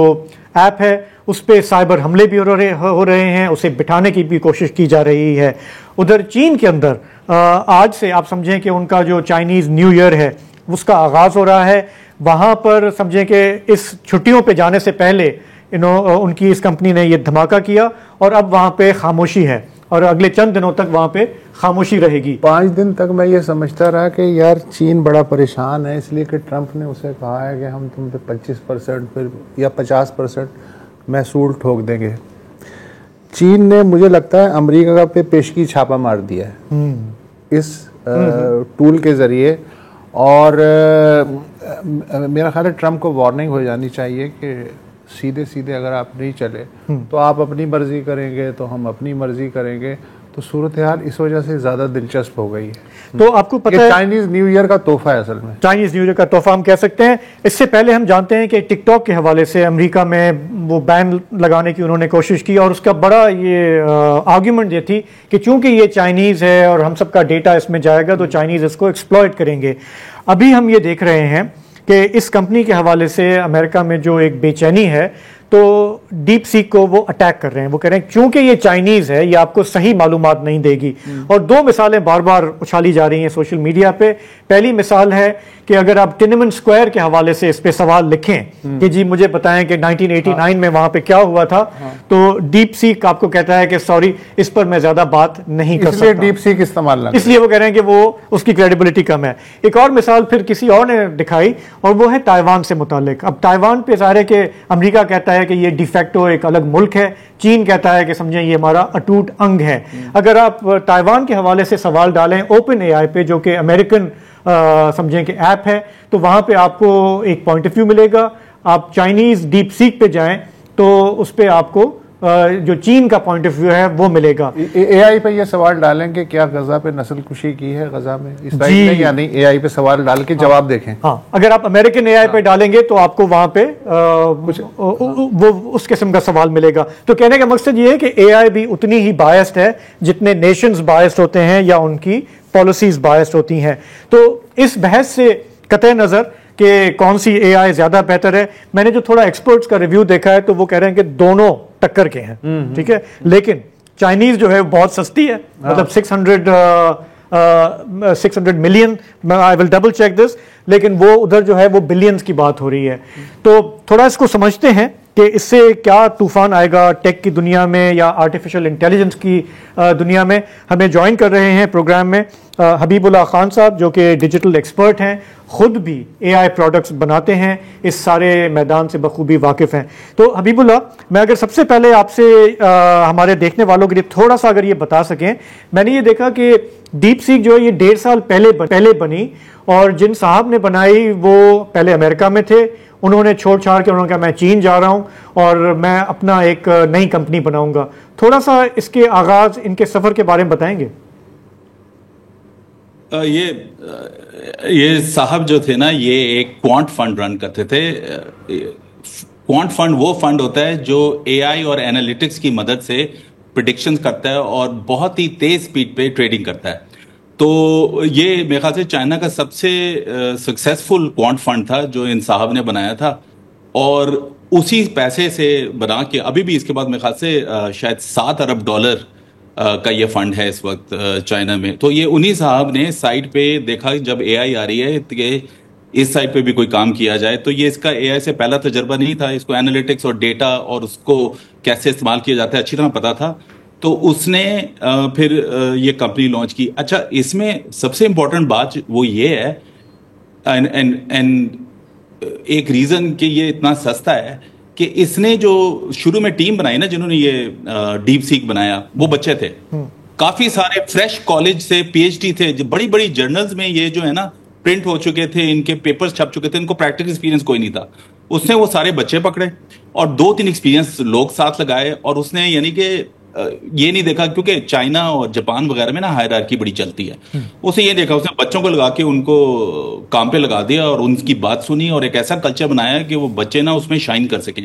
ایپ ہے اس پہ سائبر حملے بھی ہو رہے ہیں، اسے بٹھانے کی بھی کوشش کی جا رہی ہے. ادھر چین کے اندر آج سے آپ سمجھیں کہ ان کا جو چائنیز نیو ایئر ہے اس کا آغاز ہو رہا ہے. وہاں پر سمجھیں کہ اس چھٹیوں پہ جانے سے پہلے ان کی اس کمپنی نے یہ دھماکہ کیا اور اب وہاں پہ خاموشی ہے اور اگلے چند دنوں تک وہاں پہ خاموشی رہے گی. 5 دن تک میں یہ سمجھتا رہا کہ یار چین بڑا پریشان ہے، اس لیے کہ ٹرمپ نے اسے کہا ہے کہ ہم تم پہ 25% پھر یا 50% محصول ٹھوک دیں گے. چین نے مجھے لگتا ہے امریکہ پہ پیشگی چھاپا مار دیا ہے اس ٹول کے ذریعے، اور میرا خیال ہے ٹرمپ کو وارننگ ہو جانی چاہیے کہ سیدھے اگر آپ نہیں چلے تو آپ اپنی مرضی کریں گے تو ہم اپنی مرضی کریں گے. تو صورتحال اس وجہ سے زیادہ دلچسپ ہو گئی ہے. تو آپ کو پتہ ہے چائنیز نیو ایئر کا تحفہ ہے اصل میں، چائنیز نیو ایئر کا تحفہ ہم کہہ سکتے ہیں. اس سے پہلے ہم جانتے ہیں کہ ٹک ٹاک کے حوالے سے امریکہ میں وہ بین لگانے کی انہوں نے کوشش کی، اور اس کا بڑا یہ آرگیومنٹ یہ تھی کہ چونکہ یہ چائنیز ہے اور ہم سب کا ڈیٹا اس میں جائے گا تو چائنیز اس کو ایکسپلوئٹ کریں گے. ابھی ہم یہ دیکھ رہے ہیں کہ اس کمپنی کے حوالے سے امریکہ میں جو ایک بے چینی ہے تو ڈیپ سیک کو وہ اٹیک کر رہے ہیں. وہ کہہ رہے ہیں چونکہ یہ چائنیز ہے یہ آپ کو صحیح معلومات نہیں دے گی. اور 2 مثالیں بار بار اچھالی جا رہی ہیں سوشل میڈیا پہ. پہلی مثال ہے کہ اگر آپ ٹینمن اسکوائر کے حوالے سے اس پہ سوال لکھیں کہ جی مجھے بتائیں کہ 1989 میں وہاں پہ کیا ہوا تھا، تو ڈیپ سیک آپ کو کہتا ہے کہ سوری اس پر میں زیادہ بات نہیں کر سکتا، ڈیپ سیک استعمال اس لیے وہ کہہ رہے ہیں کہ وہ اس کی کریڈیبلٹی کم ہے. ایک اور مثال پھر کسی اور نے دکھائی اور وہ ہے تائیوان سے متعلق. اب تائیوان پہ ظاہر ہے کہ امریکہ کہتا ہے کہ یہ ڈی فیکٹو ایک الگ ملک ہے، چین کہتا ہے کہ سمجھیں یہ ہمارا اٹوٹ انگ ہے. اگر آپ تائیوان کے حوالے سے سوال ڈالیں اوپن اے آئی پہ جو کہ امریکن سمجھیں کہ ایپ ہے، تو وہاں پہ آپ کو ایک پوائنٹ آف ویو ملے گا. آپ چائنیز ڈیپ سیک پہ جائیں تو اس پہ آپ کو جو چین کا پوائنٹ آف ویو ہے وہ ملے گا. اے آئی پہ یہ سوال ڈالیں کہ کیا غزہ پہ نسل کشی کی ہے غزہ میں اسرائیل نے یا نہیں، اے آئی پہ سوال ڈال کے جواب دیکھیں. ہاں اگر آپ امریکن اے آئی پہ ڈالیں گے تو آپ کو وہاں پہ وہ اس قسم کا سوال ملے گا. تو کہنے کا مقصد یہ ہے کہ اے آئی بھی اتنی ہی بائسڈ ہے جتنے نیشنز بائسڈ ہوتے ہیں یا ان کی پالیسیز بائسڈ ہوتی ہیں. تو اس بحث سے قطع نظر کہ کون سی اے آئی زیادہ بہتر ہے، میں نے جو تھوڑا ایکسپرٹس کا ریویو دیکھا ہے تو وہ کہہ رہے ہیں کہ دونوں ٹکر کے ہیں، ٹھیک ہے. لیکن چائنیز جو ہے بہت سستی ہے، مطلب 600 million, I will double check this, لیکن وہ ادھر جو ہے وہ بلینز کی بات ہو رہی ہے. تو تھوڑا اس کو سمجھتے ہیں کہ اس سے کیا طوفان آئے گا ٹیک کی دنیا میں یا آرٹیفیشل انٹیلیجنس کی دنیا میں. ہمیں جوائن کر رہے ہیں پروگرام میں حبیب اللہ خان صاحب جو کہ ڈیجیٹل ایکسپرٹ ہیں، خود بھی اے آئی پروڈکٹس بناتے ہیں، اس سارے میدان سے بخوبی واقف ہیں. تو حبیب اللہ، میں اگر سب سے پہلے آپ سے ہمارے دیکھنے والوں کے لیے تھوڑا سا اگر یہ بتا سکیں، میں نے یہ دیکھا کہ ڈیپ سیک جو ہے یہ 1.5 سال پہلے بنی، اور جن صاحب نے بنائی وہ پہلے امریکہ میں تھے، انہوں نے چھوڑ چھاڑ کے انہوں نے کہا میں چین جا رہا ہوں اور میں اپنا ایک نئی کمپنی بناؤں گا. تھوڑا سا اس کے آغاز، ان کے سفر کے بارے میں بتائیں گے. یہ صاحب جو تھے نا، یہ ایک کوانٹ فنڈ رن کرتے تھے. کوانٹ فنڈ وہ فنڈ ہوتا ہے جو اے آئی اور اینالیٹکس کی مدد سے پریڈکشن کرتا ہے اور بہت ہی تیز سپیڈ پہ ٹریڈنگ کرتا ہے. تو یہ میرے خیال سے چائنا کا سب سے سکسیسفل کوانٹ فنڈ تھا جو ان صاحب نے بنایا تھا، اور اسی پیسے سے بنا کے ابھی بھی اس کے بعد میرے خیال سے شاید $7 ارب کا یہ فنڈ ہے اس وقت چائنا میں. تو یہ انہی صاحب نے سائٹ پہ دیکھا جب اے آئی آ رہی ہے کہ اس سائڈ پہ بھی کوئی کام کیا جائے. تو یہ اس کا اے آئی سے پہلا تجربہ نہیں تھا, اس کو انالیٹکس اور ڈیٹا اور اس کو کیسے استعمال کیا جاتا ہے اچھی طرح پتا تھا. تو اس نے پھر یہ کمپنی لانچ کی. اچھا, اس میں سب سے امپورٹنٹ بات وہ یہ ہے, ایک ریزن کہ یہ اتنا سستا ہے کہ اس نے جو شروع میں ٹیم بنائی نا جنہوں نے یہ ڈیپ سیک بنایا, وہ بچے تھے کافی سارے فریش کالج سے پی ایچ ڈی تھے, بڑی بڑی جرنلز میں یہ جو ہے نا پرنٹ ہو چکے تھے, ان کے پیپرز چھپ چکے تھے, ان کو پریکٹیکل ایکسپیرینس کوئی نہیں تھا. اس نے وہ سارے بچے پکڑے اور 2-3 ایکسپیرینس لوگ ساتھ لگائے, اور اس نے یعنی کہ یہ نہیں دیکھا, کیونکہ چائنا اور جاپان وغیرہ میں نا ہائرارکی بڑی چلتی ہے, اسے یہ دیکھا, اس نے بچوں کو لگا کے ان کو کام پہ لگا دیا اور ان کی بات سنی اور ایک ایسا کلچر بنایا کہ وہ بچے نا اس میں شائن کر سکیں.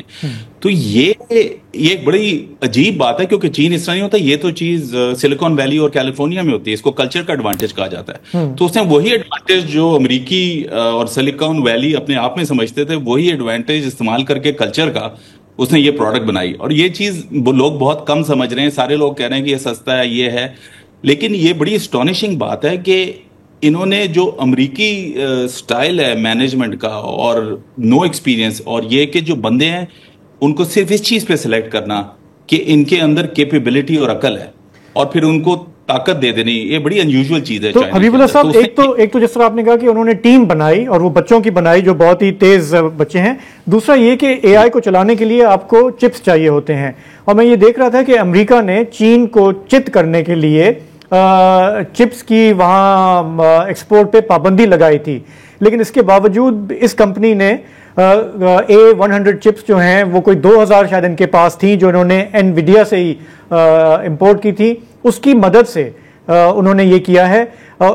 تو یہ ایک بڑی عجیب بات ہے, کیونکہ چین اس طرح نہیں ہوتا, یہ تو چیز سلیکون ویلی اور کیلیفورنیا میں ہوتی ہے, اس کو کلچر کا ایڈوانٹیج کہا جاتا ہے. تو اس نے وہی ایڈوانٹیج جو امریکی اور سلیکون ویلی اپنے آپ میں سمجھتے تھے, وہی ایڈوانٹیج استعمال کر کے کلچر کا اس نے یہ پروڈکٹ بنائی. اور یہ چیز لوگ بہت کم سمجھ رہے ہیں, سارے لوگ کہہ رہے ہیں کہ یہ سستا ہے, یہ ہے, لیکن یہ بڑی اسٹانشنگ بات ہے کہ انہوں نے جو امریکی سٹائل ہے مینجمنٹ کا اور نو ایکسپیرینس, اور یہ کہ جو بندے ہیں ان کو صرف اس چیز پہ سلیکٹ کرنا کہ ان کے اندر کیپیبلٹی اور عقل ہے, اور پھر ان کو طاقت دے دینی, یہ بڑی انیوژل چیز ہے. تو حبیب اللہ صاحب, ایک تو جس طرح آپ نے کہا کہ انہوں نے ٹیم بنائی اور وہ بچوں کی بنائی جو بہت ہی تیز بچے ہیں, دوسرا یہ کہ اے آئی کو چلانے کے لیے آپ کو چپس چاہیے ہوتے ہیں, اور میں یہ دیکھ رہا تھا کہ امریکہ نے چین کو چت کرنے کے لیے چپس کی وہاں ایکسپورٹ پہ پابندی لگائی تھی, لیکن اس کے باوجود اس کمپنی نے A100 چپس جو ہیں وہ کوئی 2000 شاید ان کے پاس تھیں جو انہوں نے انویڈیا سے ہی امپورٹ کی تھی, اس کی مدد سے انہوں نے یہ کیا ہے.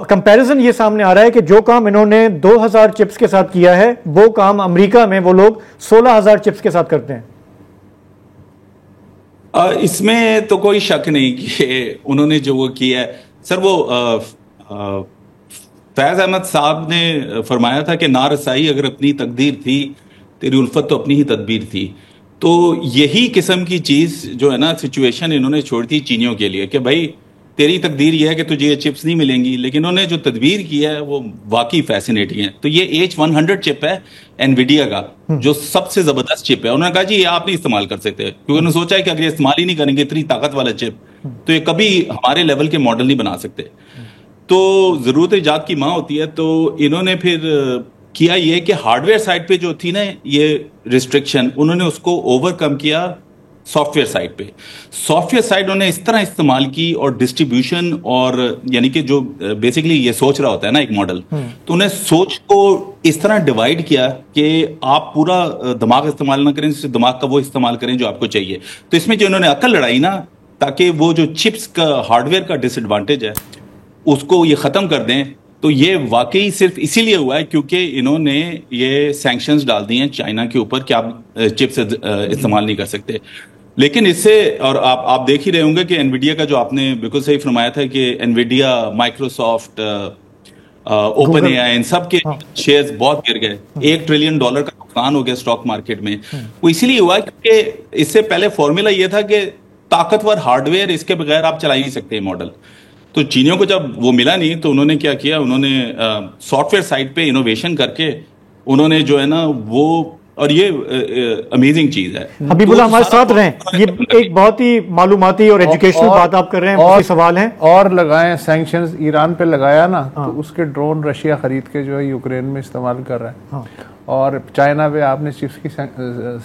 کمپیریزن یہ سامنے آ رہا ہے کہ جو کام انہوں نے 2000 چپس کے ساتھ کیا ہے وہ کام امریکہ میں وہ لوگ 16000 چپس کے ساتھ کرتے ہیں. اس میں تو کوئی شک نہیں کہ انہوں نے جو وہ کیا ہے. سر, وہ فیض احمد صاحب نے فرمایا تھا کہ نارسائی اگر اپنی تقدیر تھی, تیری الفت تو اپنی ہی تدبیر تھی. تو یہی قسم کی چیز جو ہے نا سچویشن انہوں نے چھوڑ دی چینیوں کے لیے کہ بھائی تیری تقدیر یہ ہے کہ تجھے یہ چپس نہیں ملیں گی, لیکن انہوں نے جو تدبیر کی ہے وہ واقعی فیسینیٹنگ ہے. تو یہ H100 چپ ہے انویڈیا کا, جو سب سے زبردست چپ ہے. انہوں نے کہا جی یہ آپ نہیں استعمال کر سکتے, کیونکہ انہوں نے سوچا ہے کہ اگر یہ استعمال ہی نہیں کریں گے اتنی طاقت والا چپ تو یہ کبھی ہمارے لیول کے ماڈل نہیں بنا سکتے. تو ضرورت ایجاد کی ماں ہوتی ہے. تو انہوں نے پھر کیا یہ کہ ہارڈ ویئر سائڈ پہ جو تھی نا یہ ریسٹرکشن, انہوں نے اس کو اوور کم کیا سافٹ ویئر سائڈ پہ. سافٹ ویئر سائڈ انہوں نے اس طرح استعمال کی اور ڈسٹریبیوشن, اور یعنی کہ جو بیسیکلی یہ سوچ رہا ہوتا ہے نا ایک ماڈل, تو انہیں سوچ کو اس طرح ڈیوائڈ کیا کہ آپ پورا دماغ استعمال نہ کریں, دماغ کا وہ استعمال کریں جو آپ کو چاہیے. تو اس میں جو انہوں نے عقل لڑائی نا, تاکہ وہ جو چپس کا ہارڈ ویئر کا ڈس ایڈوانٹیج ہے اس کو یہ ختم کر دیں. تو یہ واقعی صرف اسی لیے ہوا ہے کیونکہ انہوں نے یہ سینکشنز ڈال دی ہیں چائنا کے اوپر کہ آپ چپس استعمال نہیں کر سکتے. لیکن اس سے, اور آپ دیکھ ہی رہے ہوں گے کہ انویڈیا کا جو آپ نے بالکل صحیح فرمایا تھا کہ انویڈیا, مائکروسافٹ, اوپن اے آئی, ان سب کے شیئرز بہت گر گئے. $1 ٹریلین کا نقصان ہو گیا اسٹاک مارکیٹ میں. وہ اسی لیے ہوا کیونکہ اس سے پہلے فارمولا یہ تھا کہ طاقتور ہارڈ ویئر, اس کے بغیر آپ چلا ہی نہیں سکتے ماڈل. تو چینیوں کو جب وہ ملا نہیں تو انہوں نے کیا کیا, انہوں نے سافٹ ویئر سائڈ پہ انوویشن کر کے انہوں نے جو ہے نا وہ, اور یہ امیزنگ چیز ہے. حبیب اللہ ہمارے ساتھ رہیں, یہ ایک بہت ہی معلوماتی اور ایجوکیشنل بات آپ کر رہے ہیں, بہت سوال ہیں. اور لگائیں سینکشنز ایران پہ لگایا نا, تو اس کے ڈرون رشیا خرید کے جو ہے یوکرین میں استعمال کر رہا ہے, اور چائنا پہ آپ نے چپس کی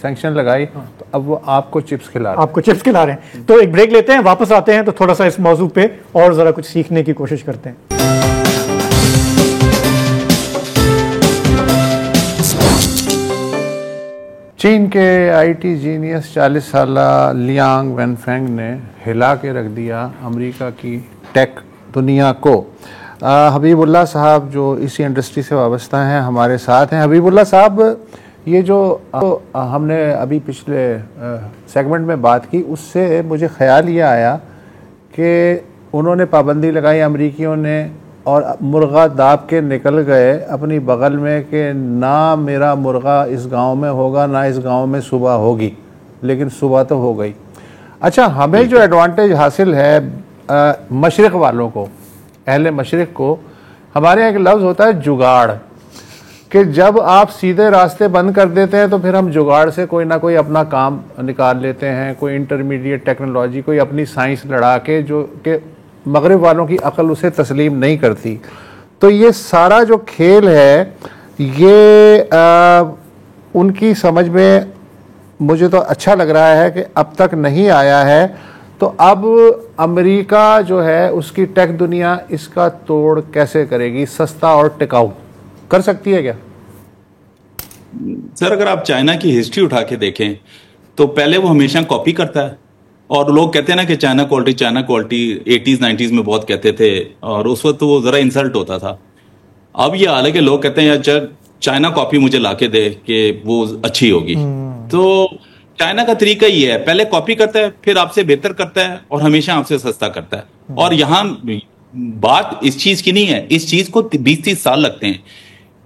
سینکشن لگائی تو اب وہ آپ کو چپس کھلا رہے ہیں. تو ایک بریک لیتے ہیں, واپس آتے ہیں تو تھوڑا سا اس موضوع پہ اور ذرا کچھ سیکھنے کی کوشش کرتے ہیں. چین کے آئی ٹی جینیس 40 سالہ لیانگ وینفینگ نے ہلا کے رکھ دیا امریکہ کی ٹیک دنیا کو. حبیب اللہ صاحب جو اسی انڈسٹری سے وابستہ ہیں ہمارے ساتھ ہیں. حبیب اللہ صاحب, یہ جو ہم نے ابھی پچھلے سیگمنٹ میں بات کی, اس سے مجھے خیال یہ آیا کہ انہوں نے پابندی لگائی امریکیوں نے, اور مرغا داب کے نکل گئے اپنی بغل میں کہ نہ میرا مرغا اس گاؤں میں ہوگا نہ اس گاؤں میں صبح ہوگی, لیکن صبح تو ہو گئی. اچھا, ہمیں جو ایڈوانٹیج حاصل ہے مشرق والوں کو, اہل مشرق کو, ہمارے یہاں ایک لفظ ہوتا ہے جگاڑ. کہ جب آپ سیدھے راستے بند کر دیتے ہیں تو پھر ہم جگاڑ سے کوئی نہ کوئی اپنا کام نکال لیتے ہیں, کوئی انٹرمیڈیٹ ٹیکنالوجی, کوئی اپنی سائنس لڑا کے, جو کہ مغرب والوں کی عقل اسے تسلیم نہیں کرتی. تو یہ سارا جو کھیل ہے یہ ان کی سمجھ میں مجھے تو اچھا لگ رہا ہے کہ اب تک نہیں آیا ہے. تو اب امریکہ جو ہے اس کی ٹیک دنیا اس کا توڑ کیسے کرے گی, سستا اور ٹکاؤ کر سکتی ہے کیا؟ سر اگر آپ چائنا کی ہسٹری اٹھا کے دیکھیں تو پہلے وہ ہمیشہ کاپی کرتا ہے, اور لوگ کہتے ہیں نا کہ چائنا کوالٹی 80s 90s میں بہت کہتے تھے, اور اس وقت وہ ذرا انسلٹ ہوتا تھا. اب یہ حال ہے کہ لوگ کہتے ہیں یار چائنا کاپی مجھے لا کے دے کہ وہ اچھی ہوگی. تو چائنا کا طریقہ یہ ہے, پہلے کاپی کرتا ہے, پھر آپ سے بہتر کرتا ہے, اور ہمیشہ آپ سے سستا کرتا ہے. اور یہاں بات اس چیز کی نہیں ہے, اس چیز کو 20-30 سال لگتے ہیں,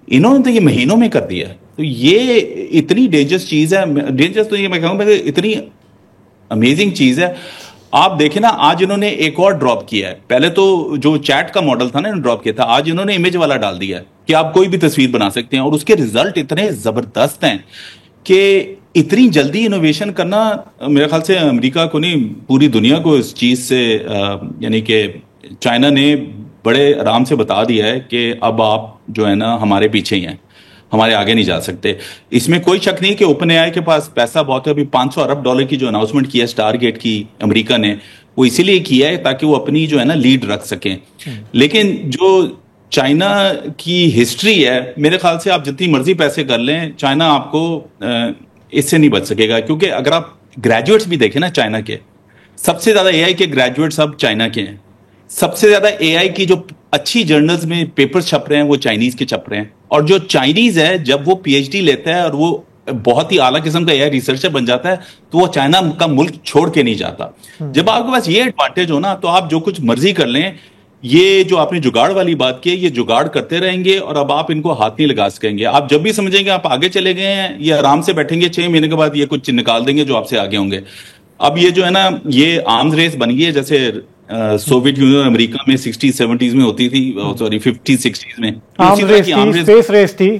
انہوں نے تو یہ مہینوں میں کر دیا ہے. تو یہ اتنی ڈینجرس چیز ہے, ڈینجرس تو یہ میں کہوں گا اتنی امیزنگ چیز ہے. آپ دیکھیں نا, آج انہوں نے ایک اور ڈراپ کیا ہے. پہلے تو جو چیٹ کا ماڈل تھا نا ڈراپ کیا تھا, آج انہوں نے امیج والا ڈال دیا ہے کہ آپ کوئی بھی تصویر بنا سکتے ہیں, اور اس کے ریزلٹ اتنے زبردست ہیں کہ اتنی جلدی انوویشن کرنا میرے خیال سے امریکہ کو نہیں پوری دنیا کو اس چیز سے یعنی کہ چائنا نے بڑے آرام سے بتا دیا ہے کہ اب آپ جو ہے نا ہمارے پیچھے ہی ہیں, ہمارے آگے نہیں جا سکتے. اس میں کوئی شک نہیں کہ اوپن اے آئی کے پاس پیسہ بہت ہے. ابھی $500 ارب کی جو اناؤنسمنٹ کی ہے اسٹار گیٹ کی امریکہ نے, وہ اسی لیے کیا ہے تاکہ وہ اپنی جو ہے نا لیڈ رکھ سکیں. لیکن جو چائنا کی ہسٹری ہے, میرے خیال سے آپ جتنی مرضی پیسے کر لیں, چائنا آپ کو اس سے نہیں بچ سکے گا. کیونکہ اگر آپ گریجویٹس بھی دیکھیں نا چائنا کے, سب سے زیادہ اے آئی کے گریجویٹس اب چائنا کے ہیں. سب سے زیادہ اے آئی کی جو اچھی جرنلز میں پیپرز چھپ رہے ہیں وہ چائنیز کے چھپ رہے ہیں. اور جو چائنیز ہے جب وہ پی ایچ ڈی لیتا ہے اور وہ بہت ہی اعلیٰ قسم کا اے آئی ریسرچر بن جاتا ہے تو وہ چائنا کا ملک چھوڑ کے نہیں جاتا. جب آپ کے پاس یہ ایڈوانٹیج ہو نا تو آپ جو کچھ مرضی کر لیں. یہ جو آپ نے جگاڑ والی بات کی, یہ جگاڑ کرتے رہیں گے اور اب آپ ان کو ہاتھ نہیں لگا سکیں گے. آپ جب بھی سمجھیں گے آپ آگے چلے گئے ہیں, یہ آرام سے بیٹھیں گے, 6 مہینے کے بعد یہ کچھ نکال دیں گے جو آپ سے آگے ہوں گے. اب یہ جو ہے نا یہ آرمز ریس بن گئی ہے, جیسے سوویت یونین امریکہ میں 60s 70s میں ہوتی تھی, سوری 50s 60s میں اسپیس ریس تھی.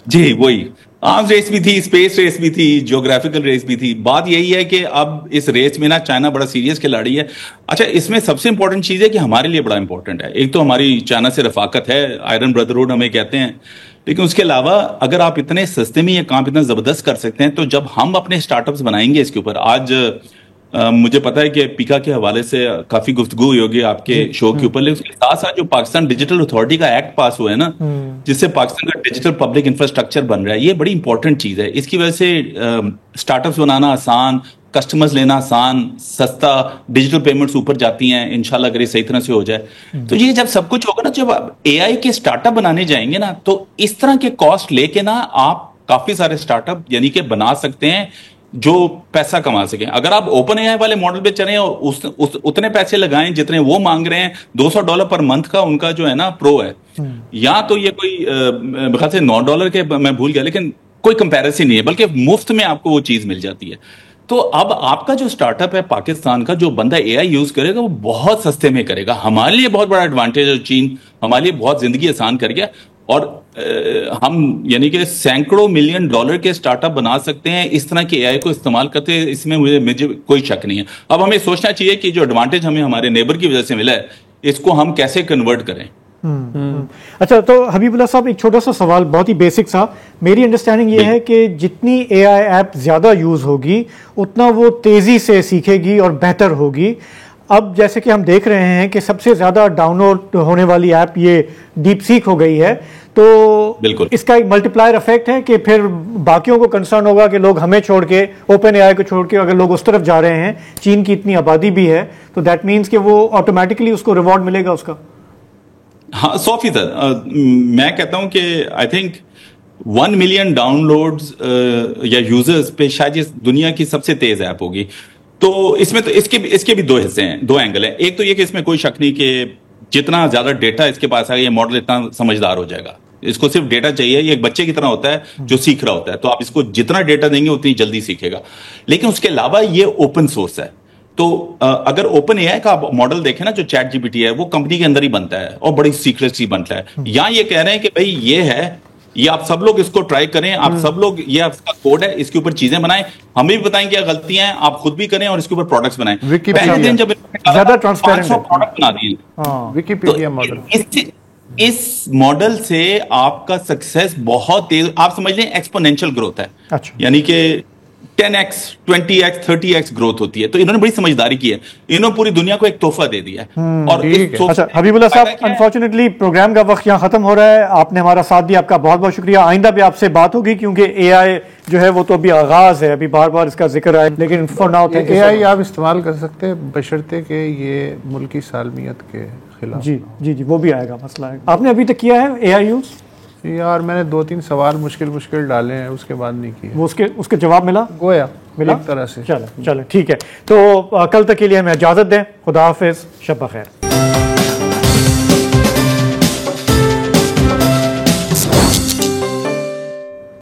جی وہی آرمز ریس بھی تھی, اسپیس ریس بھی تھی, جیوگرافیکل ریس بھی تھی. بات یہی ہے کہ اب اس ریس میں نا چائنا بڑا سیریس کھلاڑی ہے. اچھا اس میں سب سے امپورٹنٹ چیز ہے کہ ہمارے لیے بڑا امپورٹنٹ ہے, ایک تو ہماری چائنا سے رفاقت ہے, آئرن بردرہڈ ہمیں کہتے ہیں, لیکن اس کے علاوہ اگر آپ اتنے سستے میں یہ کام اتنا زبردست کر سکتے ہیں تو جب ہم اپنے اسٹارٹ اپس بنائیں گے اس کے اوپر. آج مجھے پتا ہے کہ پیکا کے حوالے سے کافی گفتگو ہوئی ہوگی آپ کے شو کے اوپر, لیکن اس کے ساتھ ساتھ جو پاکستان ڈیجیٹل اتھارٹی کا ایکٹ پاس ہوا ہے نا, جس سے پاکستان کا ڈیجیٹل پبلک انفراسٹرکچر بن رہا ہے, یہ بڑی امپورٹنٹ چیز ہے. اس کی وجہ سے اسٹارٹ اپس بنانا آسان, کسٹمرز لینا آسان, سستا, ڈیجیٹل پیمنٹس اوپر جاتی ہیں انشاءاللہ اگر یہ صحیح طرح سے ہو جائے. تو یہ جب سب کچھ ہوگا نا, جب اے آئی کے اسٹارٹ اپ بنانے جائیں گے نا تو اس طرح کے کاسٹ لے کے نا آپ کافی سارے اسٹارٹ اپ یعنی کہ بنا سکتے ہیں جو پیسہ کما سکیں. اگر آپ اوپن اے آئی والے ماڈل پہ چلیں اور اتنے پیسے لگائیں جتنے وہ مانگ رہے ہیں, $200 پر منتھ کا ان کا جو ہے نا پرو ہے, یا تو یہ کوئی خیال سے $9 کے میں بھول گیا, لیکن کوئی کمپیریزن نہیں ہے, بلکہ مفت میں آپ کو وہ چیز مل جاتی ہے. تو اب آپ کا جو اسٹارٹ اپ ہے پاکستان کا, جو بندہ اے آئی یوز کرے گا وہ بہت سستے میں کرے گا. ہمارے لیے بہت بڑا ایڈوانٹیج ہے, چین ہمارے لیے بہت زندگی آسان کر گیا, اور ہم یعنی کہ سینکڑوں $ملین کے اسٹارٹ اپ بنا سکتے ہیں اس طرح کے اے آئی کو استعمال کرتے ہیں. اس میں مجھے کوئی شک نہیں ہے. اب ہمیں سوچنا چاہیے کہ جو ایڈوانٹیج ہمیں ہمارے نیبر کی وجہ سے ملا ہے اس کو ہم کیسے کنورٹ کریں. اچھا تو حبیب اللہ صاحب ایک چھوٹا سا سوال, بہت ہی بیسک سا. میری انڈرسٹینڈنگ یہ ہے کہ جتنی اے آئی ایپ زیادہ یوز ہوگی اتنا وہ تیزی سے سیکھے گی اور بہتر ہوگی. اب جیسے کہ ہم دیکھ رہے ہیں کہ سب سے زیادہ ڈاؤن لوڈ ہونے والی ایپ یہ ڈیپ سیک ہو گئی ہے, تو اس کا ایک ملٹی پلائر افیکٹ ہے کہ پھر باقیوں کو کنسرن ہوگا کہ لوگ ہمیں چھوڑ کے, اوپن اے آئی کو چھوڑ کے اگر لوگ اس طرف جا رہے ہیں, چین کی اتنی آبادی بھی ہے, تو دیٹ مینس کہ وہ آٹومیٹکلی اس کو ریوارڈ ملے گا اس کا. ہاں 100%. میں کہتا ہوں کہ I think 1 million down loads یا یوزرز پہ شاید یہ دنیا کی سب سے تیز ایپ ہوگی. تو اس میں تو اس کے بھی 2 حصے ہیں, 2 اینگل ہیں. ایک تو یہ کہ اس میں کوئی شک نہیں کہ جتنا زیادہ ڈیٹا اس کے پاس آئے یہ ماڈل اتنا سمجھدار ہو جائے گا. اس کو صرف ڈیٹا چاہیے, یہ ایک بچے کی طرح ہوتا ہے جو سیکھ رہا ہوتا ہے, تو آپ اس کو جتنا ڈیٹا دیں گے اتنی جلدی سیکھے گا. لیکن اس کے علاوہ یہ اوپن سورس ہے, تو اگر اوپن اے آئی کا ماڈل دیکھیں نا جو چیٹ جی پی ٹی ہے وہ کمپنی کے اندر ہی بنتا ہے اور بڑی سیکریٹسی بنتا ہے. یہاں یہ کہہ رہے ہیں کہ بھائی یہ ہے یہ آپ سب لوگ اس کو ٹرائی کریں, آپ سب لوگ, یہ آپ کا کوڈ ہے, اس کے اوپر چیزیں بنائیں, ہمیں بھی بتائیں کیا غلطیاں ہیں, آپ خود بھی کریں اور اس کے اوپر پروڈکٹس بنائیں. پہلے دن جب زیادہ ٹرانسپیرنٹ پروڈکٹ بنا دیے, وکیپیڈیا ماڈل, اس ماڈل سے آپ کا سکسیس بہت تیز, آپ سمجھ لیں ایکسپونینشیل گروتھ ہے, یعنی کہ 10x 20x 30x گروتھ ہوتی ہے. تو انہوں نے بڑی سمجھداری کی ہے, انہوں نے پوری دنیا کو ایک تحفہ دے دیا ہے. اور اچھا حبیب اللہ صاحب, انفارچونیٹلی پروگرام کا وقت یہاں ختم ہو رہا ہے. آپ نے ہمارا ساتھ دیا, آپ کا بہت بہت شکریہ. آئندہ بھی آپ سے بات ہوگی کیونکہ اے آئی جو ہے وہ تو ابھی آغاز ہے, ابھی بار بار اس کا ذکر آئے, لیکن فور ناؤ اے آئی آپ استعمال کر سکتے ہیں بشرطے کہ یہ ملکی سالمیت کے خلاف. جی جی جی, وہ بھی آئے گا مسئلہ ہے. آپ نے ابھی تک کیا ہے اے آئی یوز؟ یار میں نے 2-3 سوال مشکل ڈالے ہیں, اس کے بعد نہیں کیے. وہ اس کے جواب ملا ملا ایک طرح سے. چلیں ٹھیک ہے. تو کل تک کے لیے ہمیں اجازت دیں. خدا حافظ, شب بخیر.